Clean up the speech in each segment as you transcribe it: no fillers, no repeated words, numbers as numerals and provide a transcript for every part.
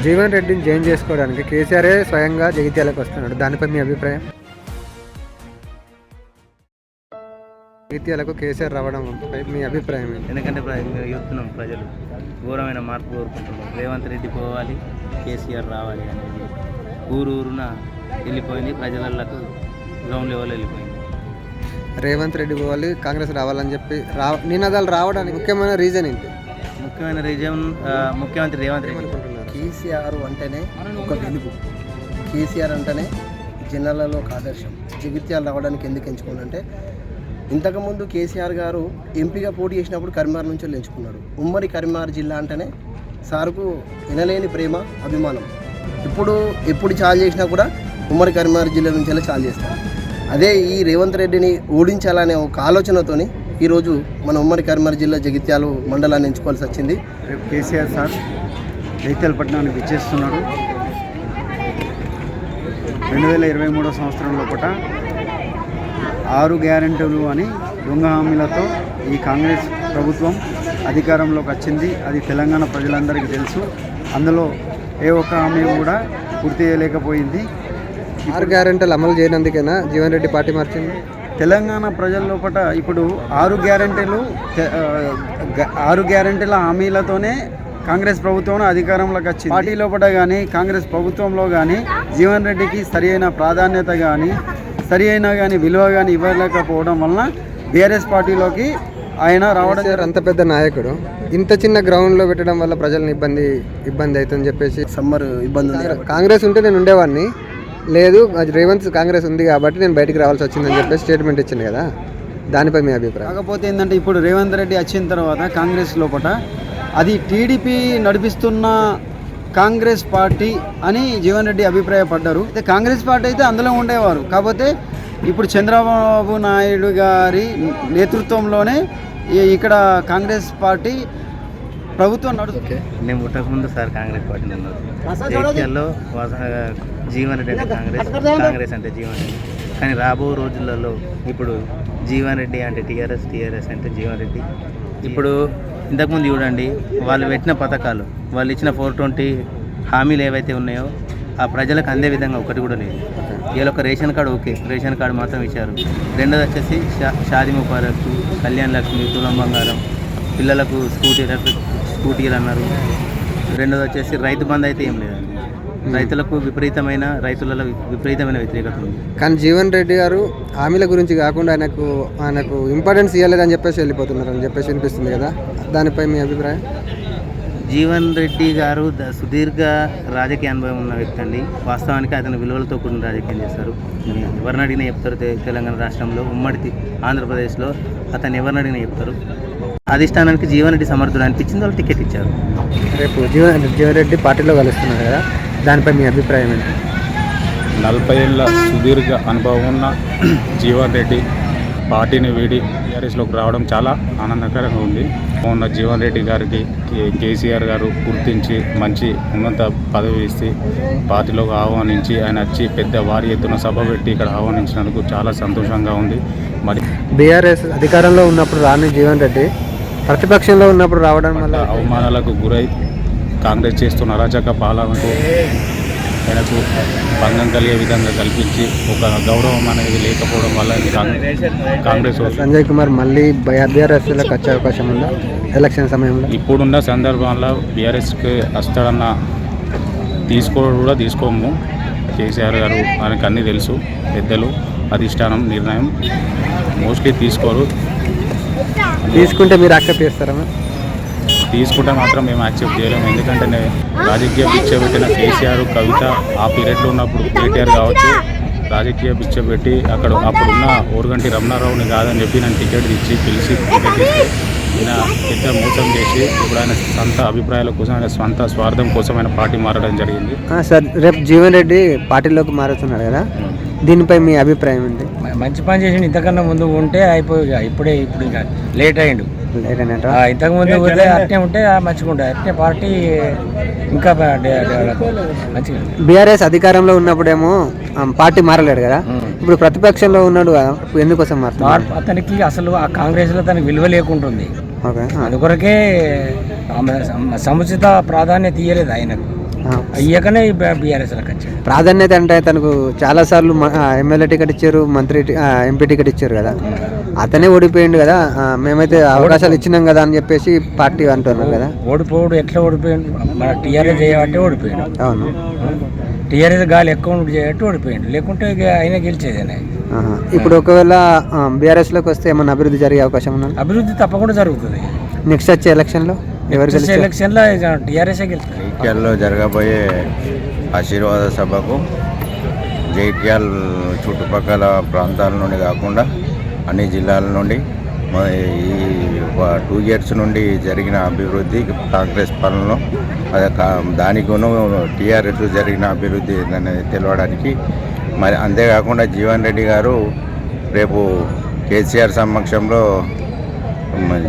జీవన్ రెడ్డిని జాయిన్ చేసుకోవడానికి కేసీఆర్ స్వయంగా జగిత్యాలకు వస్తున్నాడు. దానిపై మీ అభిప్రాయం? జగిత్యాలకు కేసీఆర్ రావడంపై మీ అభిప్రాయం ఏంటి? ఎందుకంటే చూస్తున్నాం ప్రజలు ఘోరమైన మార్పు కోరుకుంటున్నారు. రేవంత్ రెడ్డి పోవాలి, కేసీఆర్ రావాలి అనేది ఊరున వెళ్ళిపోయింది. ప్రజలకు గ్రౌండ్ లెవెల్ వెళ్ళిపోయింది. రేవంత్ రెడ్డి పోవాలి, కాంగ్రెస్ రావాలని చెప్పి నినాదాలు రావడానికి ముఖ్యమైన రీజన్ ఏంటి? ముఖ్యమైన రీజన్ ముఖ్యమంత్రి రేవంత్ రెడ్డి అనుకుంటున్నారు. కేసీఆర్ అంటేనే ఒక వెలుగు. కేసీఆర్ అంటేనే జిల్లాలలో ఒక ఆదర్శం. జగిత్యాల రావడానికి ఎందుకు ఎంచుకున్నారంటే, ఇంతకుముందు కేసీఆర్ గారు ఎంపీగా పోటీ చేసినప్పుడు కరీంనగర్ నుంచి ఎంచుకున్నాడు. ఉమ్మడి కరీంనగర్ జిల్లా అంటేనే సార్కు వినలేని ప్రేమ, అభిమానం. ఎప్పుడు చాలు చేసినా కూడా ఉమ్మడి కరీంనగర్ జిల్లా నుంచి చాలు చేస్తారు. అదే ఈ రేవంత్ రెడ్డిని ఓడించాలనే ఒక ఆలోచనతోని ఈరోజు మన ఉమ్మడి కరీంనగర్ జిల్లా జగిత్యాల మండలాన్ని ఎంచుకోవాల్సి వచ్చింది. రేపు కేసీఆర్ సార్ జగిత్యాల పట్టణాన్ని విచ్చేస్తున్నాడు. 2023 సంవత్సరం లోపల 6 గ్యారెంటీలు అని దొంగ హామీలతో ఈ కాంగ్రెస్ ప్రభుత్వం అధికారంలోకి వచ్చింది. అది తెలంగాణ ప్రజలందరికీ తెలుసు. అందులో ఏ ఒక్క హామీ కూడా పూర్తి చేయలేకపోయింది. 6 గ్యారెంటీలు అమలు చేయనందుకేనా జీవన్ రెడ్డి పార్టీ మార్చింది? తెలంగాణ ప్రజల లోపల ఇప్పుడు 6 గ్యారెంటీల హామీలతోనే కాంగ్రెస్ ప్రభుత్వం అధికారంలోకి వచ్చింది. పార్టీ లోపల కానీ కాంగ్రెస్ ప్రభుత్వంలో కానీ జీవన్ రెడ్డికి సరి అయిన ప్రాధాన్యత కానీ విలువ కానీ ఇవ్వలేకపోవడం వలన బీఆర్ఎస్ పార్టీలోకి ఆయన రావడం. అంత పెద్ద నాయకుడు ఇంత చిన్న గ్రౌండ్లో పెట్టడం వల్ల ప్రజలను ఇబ్బంది అవుతుందని చెప్పేసి సమ్మర్ ఇబ్బంది ఉంది. కాంగ్రెస్ ఉంటే నేను ఉండేవాడిని, లేదు రేవంత్ కాంగ్రెస్ ఉంది కాబట్టి నేను బయటికి రావాల్సి వచ్చిందని చెప్పేసి స్టేట్మెంట్ ఇచ్చింది కదా, దానిపై మీ అభిప్రాయం? కాకపోతే ఏంటంటే ఇప్పుడు రేవంత్ రెడ్డి వచ్చిన తర్వాత కాంగ్రెస్ లోపల అది టీడీపీ నడిపిస్తున్న కాంగ్రెస్ పార్టీ అని జీవన్ రెడ్డి అభిప్రాయపడ్డారు. అయితే కాంగ్రెస్ పార్టీ అయితే అందులో ఉండేవారు. కాకపోతే ఇప్పుడు చంద్రబాబు నాయుడు గారి నేతృత్వంలోనే ఇక్కడ కాంగ్రెస్ పార్టీ ప్రభుత్వం నడుస్తుంది. నేను పుట్టకముందు సార్ కాంగ్రెస్ పార్టీ జగిత్యాల్లో జీవన్ రెడ్డి అంటే కాంగ్రెస్ అంటే జీవన్ రెడ్డి. కానీ రాబో రోజులలో ఇప్పుడు జీవన్ రెడ్డి అంటే టీఆర్ఎస్ అంటే జీవన్ రెడ్డి. ఇప్పుడు ఇంతకుముందు చూడండి, వాళ్ళు పెట్టిన పథకాలు, వాళ్ళు ఇచ్చిన 420 హామీలు ఏవైతే ఉన్నాయో ఆ ప్రజలకు అందే విధంగా ఒకటి కూడా లేదు. వీళ్ళ ఒక ration card okay, ration card మాత్రం ఇచ్చారు. రెండోది వచ్చేసి షాదీ ముబారక్, కళ్యాణ్ లక్ష్మి, తులం బంగారం, పిల్లలకు స్కూటీలు అన్నారు. రెండోది వచ్చేసి రైతు బంధు అయితే ఏం లేదండి. రైతులలో విపరీతమైన వ్యతిరేకత ఉంది. కానీ జీవన్ రెడ్డి గారు హామీల గురించి కాకుండా ఆయనకు ఇంపార్టెన్స్ ఇవ్వలేదని చెప్పేసి వెళ్ళిపోతున్నారు అని చెప్పేసి వినిపిస్తుంది కదా, దానిపై మీ అభిప్రాయం? జీవన్ రెడ్డి గారు సుదీర్ఘ రాజకీయ అనుభవం ఉన్న వ్యక్తి అండి. వాస్తవానికి అతను విలువలతో కూడిన రాజకీయం చేస్తారు. ఎవరిని అడిగినా చెప్తారు. తెలంగాణ రాష్ట్రంలో ఉమ్మడి ఆంధ్రప్రదేశ్లో అతను ఎవరిని అడిగినా చెప్తారు. అధిష్టానానికి జీవన్ రెడ్డి సమర్థుడు అనిపించింది, వాళ్ళు టికెట్ ఇచ్చారు. రేపు జీవన్ రెడ్డి పార్టీలో కలుస్తున్నారు కదా, దానిపై మీ అభిప్రాయం ఏంటి? 40 ఏళ్ళ సుదీర్ఘ అనుభవం ఉన్న జీవన్ రెడ్డి పార్టీని వీడి టీఆర్ఎస్లోకి రావడం చాలా ఆనందకరంగా ఉంది. ఉన్న జీవన్ రెడ్డి గారికి కేసీఆర్ గారు గుర్తించి మంచి ఉన్నత పదవి ఇస్తే పార్టీలోకి ఆహ్వానించి ఆయన వచ్చి పెద్ద భారీ ఎత్తున సభ పెట్టి ఇక్కడ ఆహ్వానించినందుకు చాలా సంతోషంగా ఉంది. మరి బీఆర్ఎస్ అధికారంలో ఉన్నప్పుడు రాని జీవన్ రెడ్డి ప్రతిపక్షంలో ఉన్నప్పుడు రావడం వల్ల అవమానాలకు గురై కాంగ్రెస్ చేస్తున్న అరాచక పాలనకు ఆయనకు భంగం కలిగే విధంగా కల్పించి ఒక గౌరవం అనేది లేకపోవడం వల్ల కాంగ్రెస్ సంజయ్ కుమార్ మళ్ళీ బీఆర్ఎస్లోకి వచ్చే అవకాశం ఉందా ఎలక్షన్ సమయంలో? ఇప్పుడున్న సందర్భంలో బీఆర్ఎస్కి వస్తాడన్న తీసుకోము. కేసీఆర్ గారు ఆయనకు అన్నీ తెలుసు. పెద్దలు అధిష్టానం నిర్ణయం మోస్ట్లీ తీసుకోరు. తీసుకుంటే మీరు యాక్సెప్ట్ చేస్తారా? తీసుకుంటే మాత్రం మేము యాక్సెప్ట్ చేయలేము. ఎందుకంటే రాజకీయ భిక్ష పెట్టిన కేసీఆర్, కవిత ఆ పీరియడ్లో ఉన్నప్పుడు కేటీఆర్ కావచ్చు, రాజకీయ భిక్ష పెట్టి అప్పుడున్న ఓరుగంటి రమణారావుని కాదని చెప్పి నన్ను టికెట్ ఇచ్చి పిలిచి టికెట్ ఇస్తే ఈయన పెద్ద మోసం చేసి ఇప్పుడు ఆయన సొంత అభిప్రాయాల కోసం, ఆయన సొంత స్వార్థం కోసం ఆయన పార్టీ మారడం జరిగింది. సార్, రేపు జీవన్ రెడ్డి పార్టీలోకి మారుతున్నాడు కదా, దీనిపై మీ అభిప్రాయం ఏంటి? మంచి పని చేసి ఇంతకన్నా ముందు ఉంటే అయిపోయి ఇప్పుడు ఇంకా లేట్ అయ్యిండు. ఇంతకు ముందు పోతే అట్నే ఉంటే మంచిగా ఉంటుంది. అట్నే పార్టీ ఇంకా మంచిగా. బీఆర్ఎస్ అధికారంలో ఉన్నప్పుడేమో పార్టీ మారలేడు కదా, ఇప్పుడు ప్రతిపక్షంలో ఉన్నాడు కదా, ఎందుకోసం మారుతున్నాడు? అతనికి అసలు ఆ కాంగ్రెస్లో తనకి విలువ లేకుంటుంది. అందుకొరకే సముచిత ప్రాధాన్యత ఇయ్యలేదు ఆయనకు. అయ్యాకనే బీఆర్ఎస్లోకి వచ్చాడు. ప్రాధాన్యత అంటే తనకు చాలాసార్లు ఎమ్మెల్యే టికెట్ ఇచ్చారు, ఎంపీ టికెట్ ఇచ్చారు కదా, అతనే ఓడిపోయిండు కదా. మేమైతే అవకాశాలు ఇచ్చినాం కదా అని చెప్పేసి పార్టీ అంటున్నారు కదా. ఓడిపోడు ఎట్లా ఓడిపోయిండు? మన టీఆర్ఎస్ చేయబట్టే ఓడిపోయాడు. అవును, టీఆర్ఎస్ గాలి ఎక్కువ చేయబట్టి ఓడిపోయాడు, లేకుంటే ఇక ఆయన గెలిచేదేనే. ఇప్పుడు ఒకవేళ బీఆర్ఎస్లోకి వస్తే ఏమన్నా అభివృద్ధి జరిగే అవకాశం ఉన్నది? అభివృద్ధి తప్పకుండా జరుగుతుంది. నెక్స్ట్ వచ్చే ఎలక్షన్లో ఎవరు గెలుస్తారు? ఎలక్షన్లో టీఆర్ఎస్ గెలుస్తుంది. జైత్యాల్లో జరగబోయే ఆశీర్వాద సభకు జైత్యాల్ చుట్టుపక్కల ప్రాంతాల నుండి కాకుండా అన్ని జిల్లాల నుండి ఈ 2 years నుండి జరిగిన అభివృద్ధి కాంగ్రెస్ పాలనలో దానికును టీఆర్ఎస్ జరిగిన అభివృద్ధి తెలవడానికి మరి అంతేకాకుండా జీవన్ రెడ్డి గారు రేపు కేసీఆర్ సమక్షంలో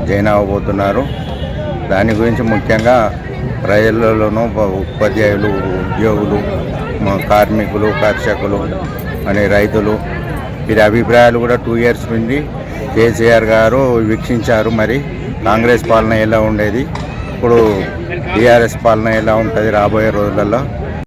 జాయిన్ అవ్వబోతున్నారు. దాని గురించి ముఖ్యంగా ప్రజలలోనూ ఉపాధ్యాయులు, ఉద్యోగులు, కార్మికులు, కర్షకులు అని రైతులు వీరి అభిప్రాయాలు కూడా 2 years నుండి కేసీఆర్ గారు వీక్షించారు. మరి కాంగ్రెస్ పాలన ఎలా ఉండేది, ఇప్పుడు టీఆర్ఎస్ పాలన ఎలా ఉంటుంది రాబోయే రోజులలో